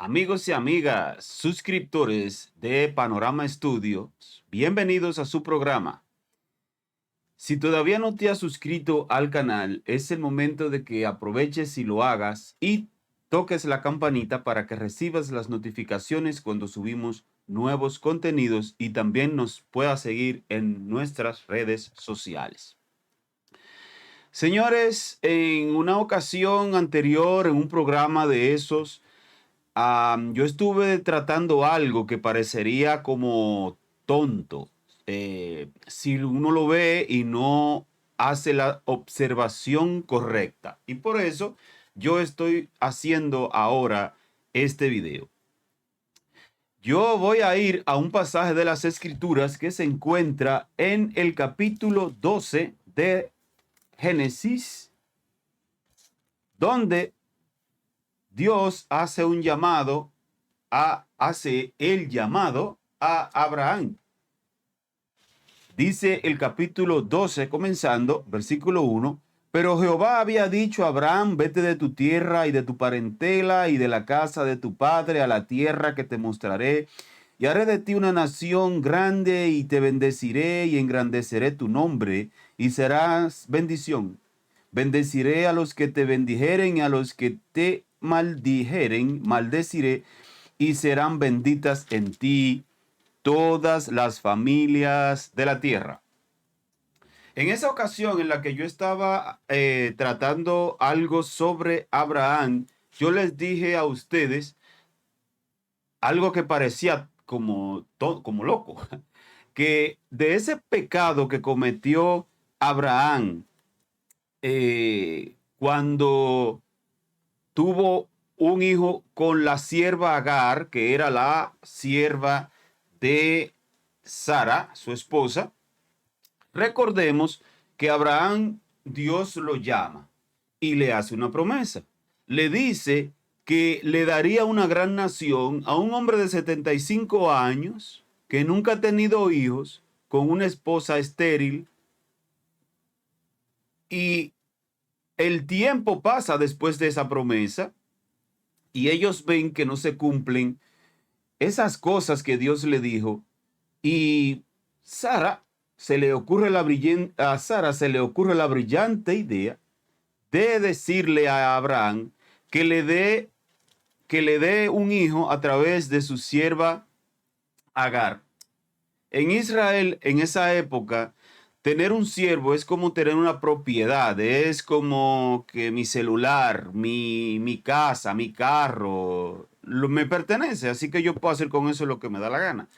Amigos y amigas, suscriptores de Panorama Studios, bienvenidos a su programa. Si todavía no te has suscrito al canal, es el momento de que aproveches y lo hagas y toques la campanita para que recibas las notificaciones cuando subimos nuevos contenidos y también nos puedas seguir en nuestras redes sociales. Señores, en una ocasión anterior, en un programa de esos, yo estuve tratando algo que parecería como tonto, si uno lo ve y no hace la observación correcta. Y por eso yo estoy haciendo ahora este video. Yo voy a ir a un pasaje de las Escrituras que se encuentra en el capítulo 12 de Génesis, donde Dios hace el llamado a Abraham. Dice el capítulo 12, comenzando, versículo 1, pero Jehová había dicho a Abraham, vete de tu tierra y de tu parentela y de la casa de tu padre a la tierra que te mostraré, y haré de ti una nación grande y te bendeciré y engrandeceré tu nombre y serás bendición. Bendeciré a los que te bendijeren y a los que te maldijeren, maldeciré y serán benditas en ti todas las familias de la tierra. En esa ocasión en la que yo estaba tratando algo sobre Abraham, yo les dije a ustedes algo que parecía como loco, que de ese pecado que cometió Abraham cuando tuvo un hijo con la sierva Agar, que era la sierva de Sara, su esposa. Recordemos que Abraham, Dios lo llama y le hace una promesa. Le dice que le daría una gran nación a un hombre de 75 años que nunca ha tenido hijos, con una esposa estéril, y el tiempo pasa después de esa promesa y ellos ven que no se cumplen esas cosas que Dios le dijo, y a Sara se le ocurre la brillante idea de decirle a Abraham que le dé un hijo a través de su sierva Agar. En Israel, en esa época, tener un siervo es como tener una propiedad, es como que mi celular, mi casa, mi carro, me pertenece, así que yo puedo hacer con eso lo que me da la gana.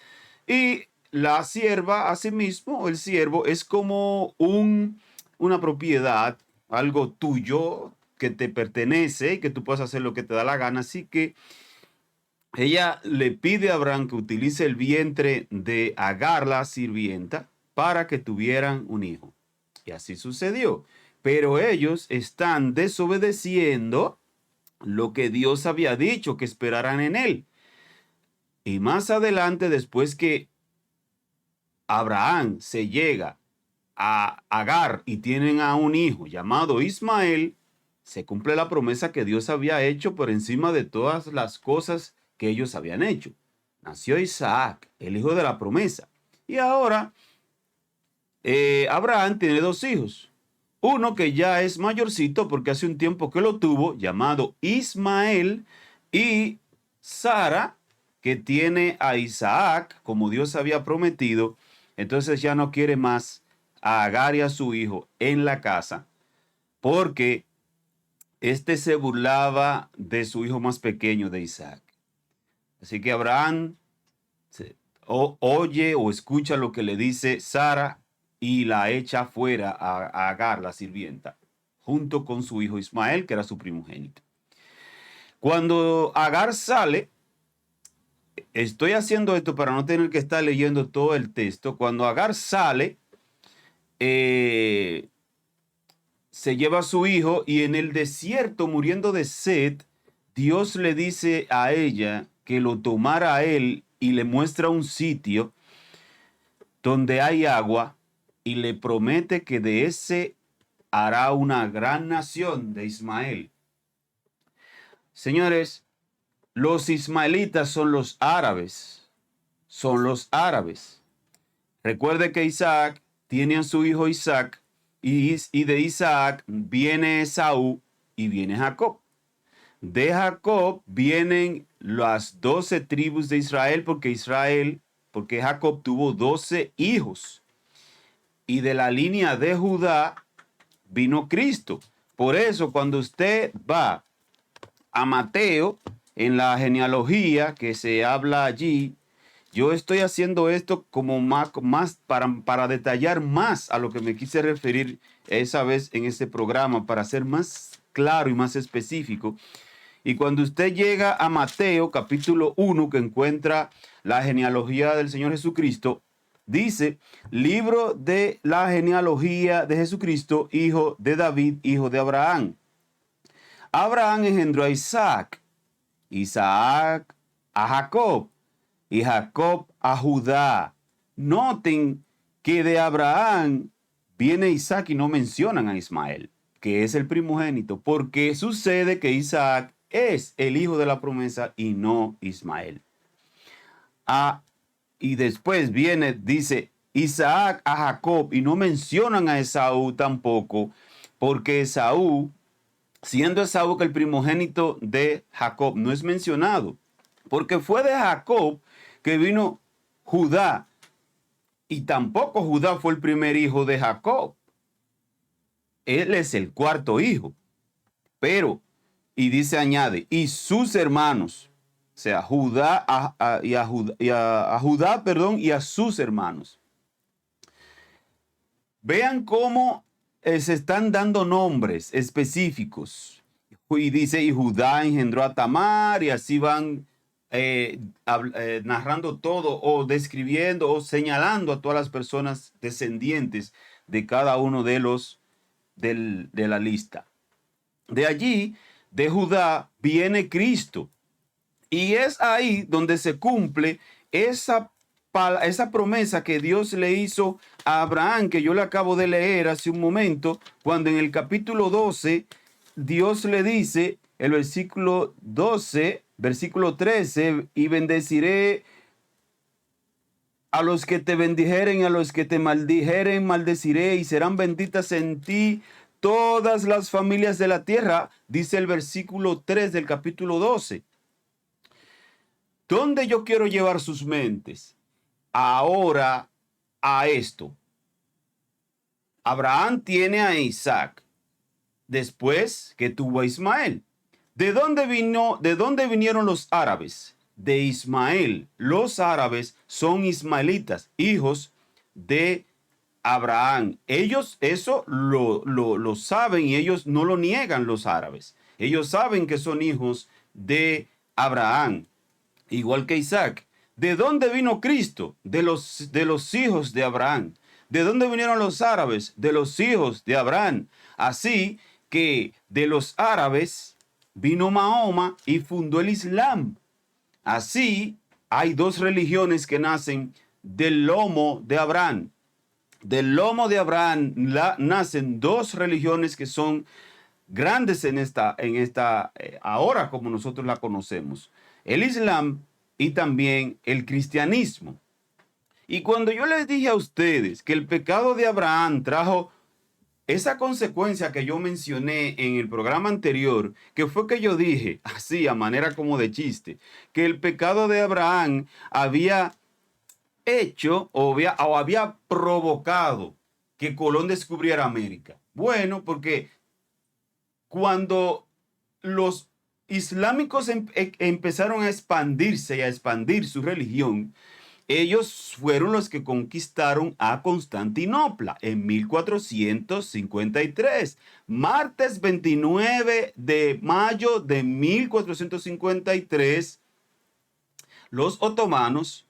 Y la sierva, asimismo, el siervo es como una propiedad, algo tuyo que te pertenece y que tú puedes hacer lo que te da la gana. Así que ella le pide a Abraham que utilice el vientre de Agar, la sirvienta, para que tuvieran un hijo. Y así sucedió. Pero ellos están desobedeciendo lo que Dios había dicho que esperaran en él. Y más adelante, después que Abraham se llega a Agar y tienen a un hijo llamado Ismael, se cumple la promesa que Dios había hecho por encima de todas las cosas que ellos habían hecho. Nació Isaac, el hijo de la promesa. Y ahora Abraham tiene dos hijos. Uno que ya es mayorcito porque hace un tiempo que lo tuvo, llamado Ismael, y Sara, que tiene a Isaac, como Dios había prometido. Entonces ya no quiere más a Agar y a su hijo en la casa, porque este se burlaba de su hijo más pequeño, de Isaac. Así que Abraham oye o escucha lo que le dice Sara y la echa fuera a Agar, la sirvienta, junto con su hijo Ismael, que era su primogénito. Cuando Agar sale, estoy haciendo esto para no tener que estar leyendo todo el texto. Cuando Agar sale, se lleva a su hijo y en el desierto, muriendo de sed, Dios le dice a ella que lo tomara a él y le muestra un sitio donde hay agua y le promete que de ese hará una gran nación de Ismael. Señores, Los ismaelitas son los árabes. Son los árabes. Recuerde que Isaac tiene a su hijo Isaac y de Isaac viene Esaú y viene Jacob. De Jacob vienen las 12 tribus de Israel porque Jacob tuvo 12 hijos. Y de la línea de Judá vino Cristo. Por eso cuando usted va a Mateo, en la genealogía que se habla allí, yo estoy haciendo esto como más para detallar más a lo que me quise referir esa vez en este programa, para ser más claro y más específico. Y cuando usted llega a Mateo capítulo 1, que encuentra la genealogía del Señor Jesucristo, dice, libro de la genealogía de Jesucristo, hijo de David, hijo de Abraham. Abraham engendró a Isaac, Isaac a Jacob y Jacob a Judá. Noten que de Abraham viene Isaac y no mencionan a Ismael, que es el primogénito, porque sucede que Isaac es el hijo de la promesa y no Ismael. Y después viene, dice, Isaac a Jacob, y no mencionan a Esaú tampoco, porque Esaú, siendo Esaú que el primogénito de Jacob, no es mencionado, porque fue de Jacob que vino Judá, y tampoco Judá fue el primer hijo de Jacob. Él es el cuarto hijo, pero, y dice, añade, y sus hermanos, o sea, Judá y a sus hermanos. Vean cómo se están dando nombres específicos. Y dice, y Judá engendró a Tamar, y así van narrando todo, o describiendo, o señalando a todas las personas descendientes de cada uno de los de la lista. De allí, de Judá, viene Cristo. Y es ahí donde se cumple esa promesa que Dios le hizo a Abraham, que yo le acabo de leer hace un momento, cuando en el capítulo 12, Dios le dice, el versículo 12, versículo 13, y bendeciré a los que te bendijeren, a los que te maldijeren, maldeciré, y serán benditas en ti todas las familias de la tierra, dice el versículo 3 del capítulo 12. ¿Dónde yo quiero llevar sus mentes? Ahora a esto. Abraham tiene a Isaac, después que tuvo a Ismael. ¿De dónde vinieron los árabes? De Ismael. Los árabes son ismaelitas, hijos de Abraham. Ellos eso lo saben y ellos no lo niegan, los árabes. Ellos saben que son hijos de Abraham. Igual que Isaac. ¿De dónde vino Cristo? De los hijos de Abraham. ¿De dónde vinieron los árabes? De los hijos de Abraham. Así que de los árabes vino Mahoma y fundó el Islam. Así hay dos religiones que nacen del lomo de Abraham. Del lomo de Abraham nacen dos religiones que son grandes en esta ahora como nosotros la conocemos. El Islam y también el cristianismo. Y cuando yo les dije a ustedes que el pecado de Abraham trajo esa consecuencia que yo mencioné en el programa anterior, que fue que yo dije, así a manera como de chiste, que el pecado de Abraham había hecho o había provocado que Colón descubriera América. Bueno, porque cuando los islámicos empezaron a expandirse y a expandir su religión, ellos fueron los que conquistaron a Constantinopla en 1453. Martes 29 de mayo de 1453, los otomanos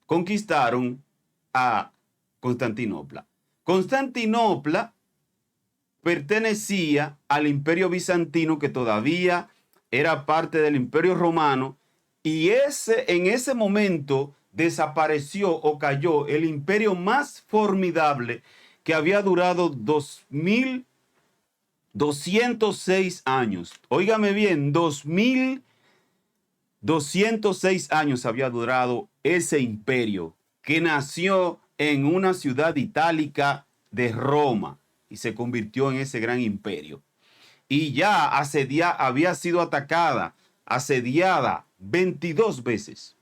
conquistaron a Constantinopla. Constantinopla pertenecía al Imperio Bizantino, que todavía era parte del Imperio Romano, y en ese momento desapareció o cayó el imperio más formidable, que había durado 2206 años. Óigame bien, 2206 206 años había durado ese imperio que nació en una ciudad itálica de Roma y se convirtió en ese gran imperio. Y ya había sido atacada, asediada 22 veces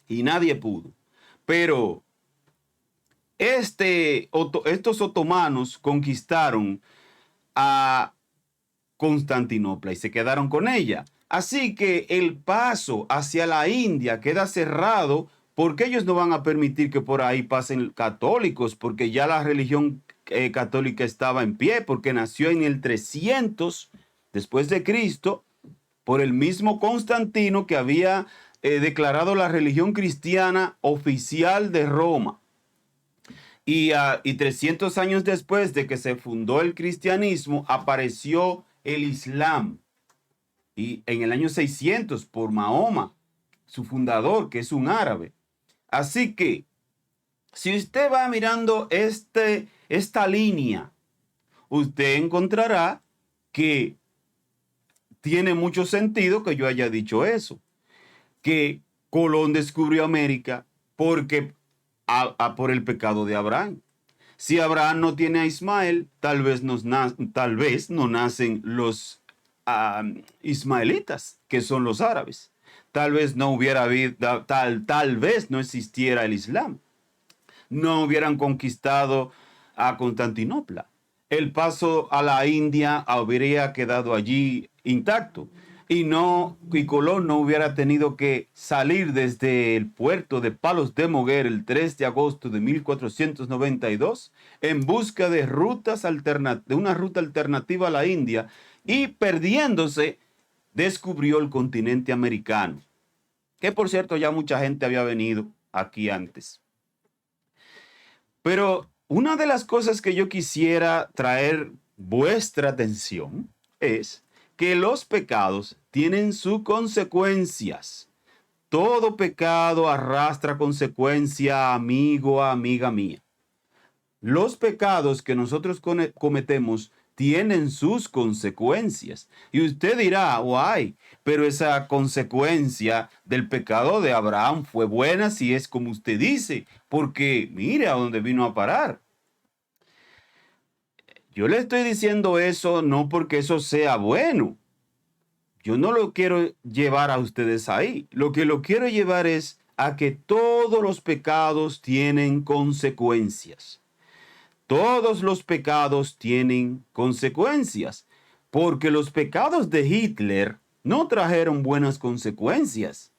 y nadie pudo. Pero estos otomanos conquistaron a Constantinopla y se quedaron con ella. Así que el paso hacia la India queda cerrado porque ellos no van a permitir que por ahí pasen católicos, porque ya la religión católica estaba en pie, porque nació en el 300 después de Cristo por el mismo Constantino que había declarado la religión cristiana oficial de Roma. Y 300 años después de que se fundó el cristianismo, apareció el Islam. Y en el año 600 por Mahoma, su fundador, que es un árabe. Así que, si usted va mirando esta línea, usted encontrará que tiene mucho sentido que yo haya dicho eso. Que Colón descubrió América porque por el pecado de Abraham. Si Abraham no tiene a Ismael, tal vez no nacen los ismaelitas, que son los árabes. Tal vez no hubiera habido, tal vez no existiera el Islam. No hubieran conquistado a Constantinopla. El paso a la India habría quedado allí intacto. Y Colón no hubiera tenido que salir desde el puerto de Palos de Moguer el 3 de agosto de 1492 en busca de una ruta alternativa a la India, y perdiéndose descubrió el continente americano, que por cierto ya mucha gente había venido aquí antes. Pero una de las cosas que yo quisiera traer vuestra atención es que los pecados tienen sus consecuencias. Todo pecado arrastra consecuencia, amigo, amiga mía. Los pecados que nosotros cometemos tienen sus consecuencias. Y usted dirá, guay, pero esa consecuencia del pecado de Abraham fue buena si es como usted dice, porque mire a dónde vino a parar. Yo le estoy diciendo eso no porque eso sea bueno. Yo no lo quiero llevar a ustedes ahí. Lo que lo quiero llevar es a que todos los pecados tienen consecuencias. Todos los pecados tienen consecuencias, porque los pecados de Hitler no trajeron buenas consecuencias.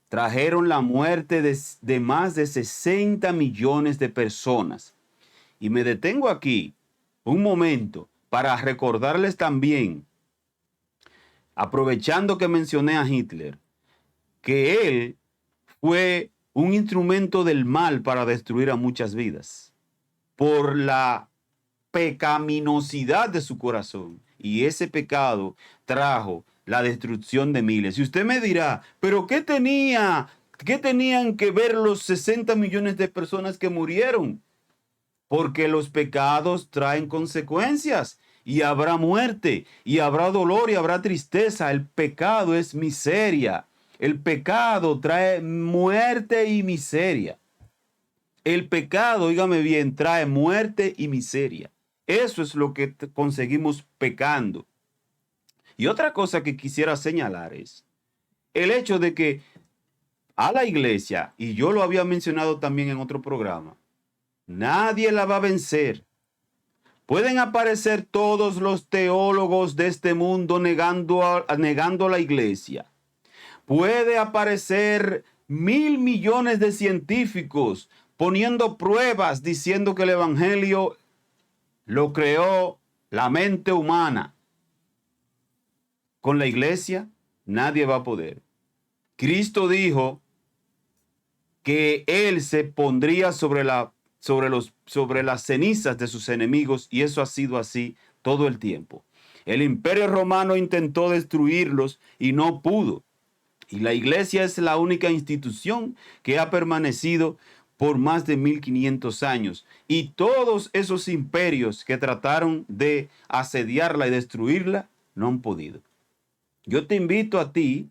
Trajeron la muerte de más de 60 millones de personas. Y me detengo aquí un momento para recordarles también, aprovechando que mencioné a Hitler, que él fue un instrumento del mal para destruir a muchas vidas por la pecaminosidad de su corazón. Y ese pecado trajo la destrucción de miles. Y usted me dirá, ¿pero qué tenían que ver los 60 millones de personas que murieron? Porque los pecados traen consecuencias y habrá muerte y habrá dolor y habrá tristeza. El pecado es miseria. El pecado trae muerte y miseria. El pecado, óigame bien, trae muerte y miseria. Eso es lo que conseguimos pecando. Y otra cosa que quisiera señalar es el hecho de que a la iglesia, y yo lo había mencionado también en otro programa, nadie la va a vencer. Pueden aparecer todos los teólogos de este mundo negando la iglesia. Puede aparecer 1.000 millones de científicos poniendo pruebas diciendo que el evangelio lo creó la mente humana. Con la iglesia nadie va a poder. Cristo dijo que él se pondría sobre las cenizas de sus enemigos, y eso ha sido así todo el tiempo. El Imperio Romano intentó destruirlos y no pudo. Y la iglesia es la única institución que ha permanecido por más de 1500 años. Y todos esos imperios que trataron de asediarla y destruirla no han podido. Yo te invito a ti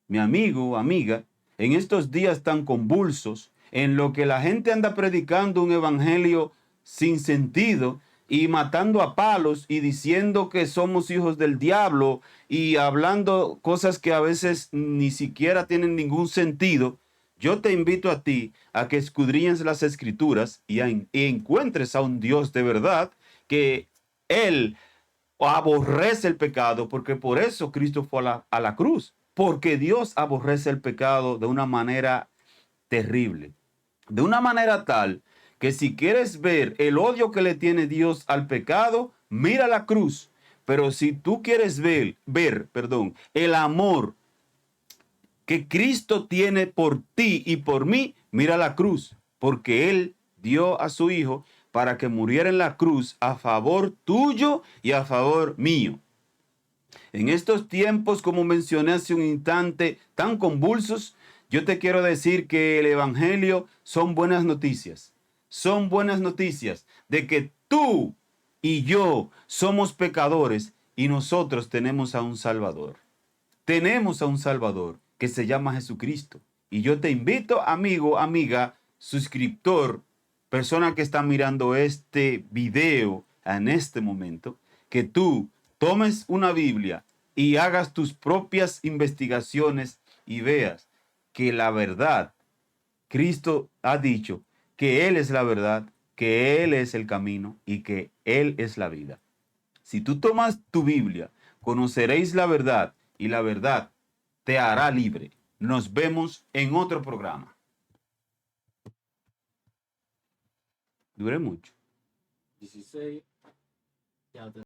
mi amigo, amiga, en estos días tan convulsos, en lo que la gente anda predicando un evangelio sin sentido y matando a palos y diciendo que somos hijos del diablo y hablando cosas que a veces ni siquiera tienen ningún sentido, yo te invito a ti a que escudriñes las escrituras y encuentres a un Dios de verdad que Él aborrece el pecado, porque por eso Cristo fue a la cruz, porque Dios aborrece el pecado de una manera terrible, de una manera tal que si quieres ver el odio que le tiene Dios al pecado, mira la cruz. Pero si tú quieres ver, el amor que Cristo tiene por ti y por mí, mira la cruz, porque Él dio a su Hijo para que muriera en la cruz a favor tuyo y a favor mío. En estos tiempos, como mencioné hace un instante, tan convulsos, yo te quiero decir que el Evangelio son buenas noticias. Son buenas noticias de que tú y yo somos pecadores y nosotros tenemos a un Salvador. Tenemos a un Salvador que se llama Jesucristo. Y yo te invito, amigo, amiga, suscriptor, persona que está mirando este video en este momento, que tú tomes una Biblia y hagas tus propias investigaciones y veas que la verdad, Cristo ha dicho que Él es la verdad, que Él es el camino y que Él es la vida. Si tú tomas tu Biblia, conoceréis la verdad y la verdad te hará libre. Nos vemos en otro programa. Duré mucho. 16. Ya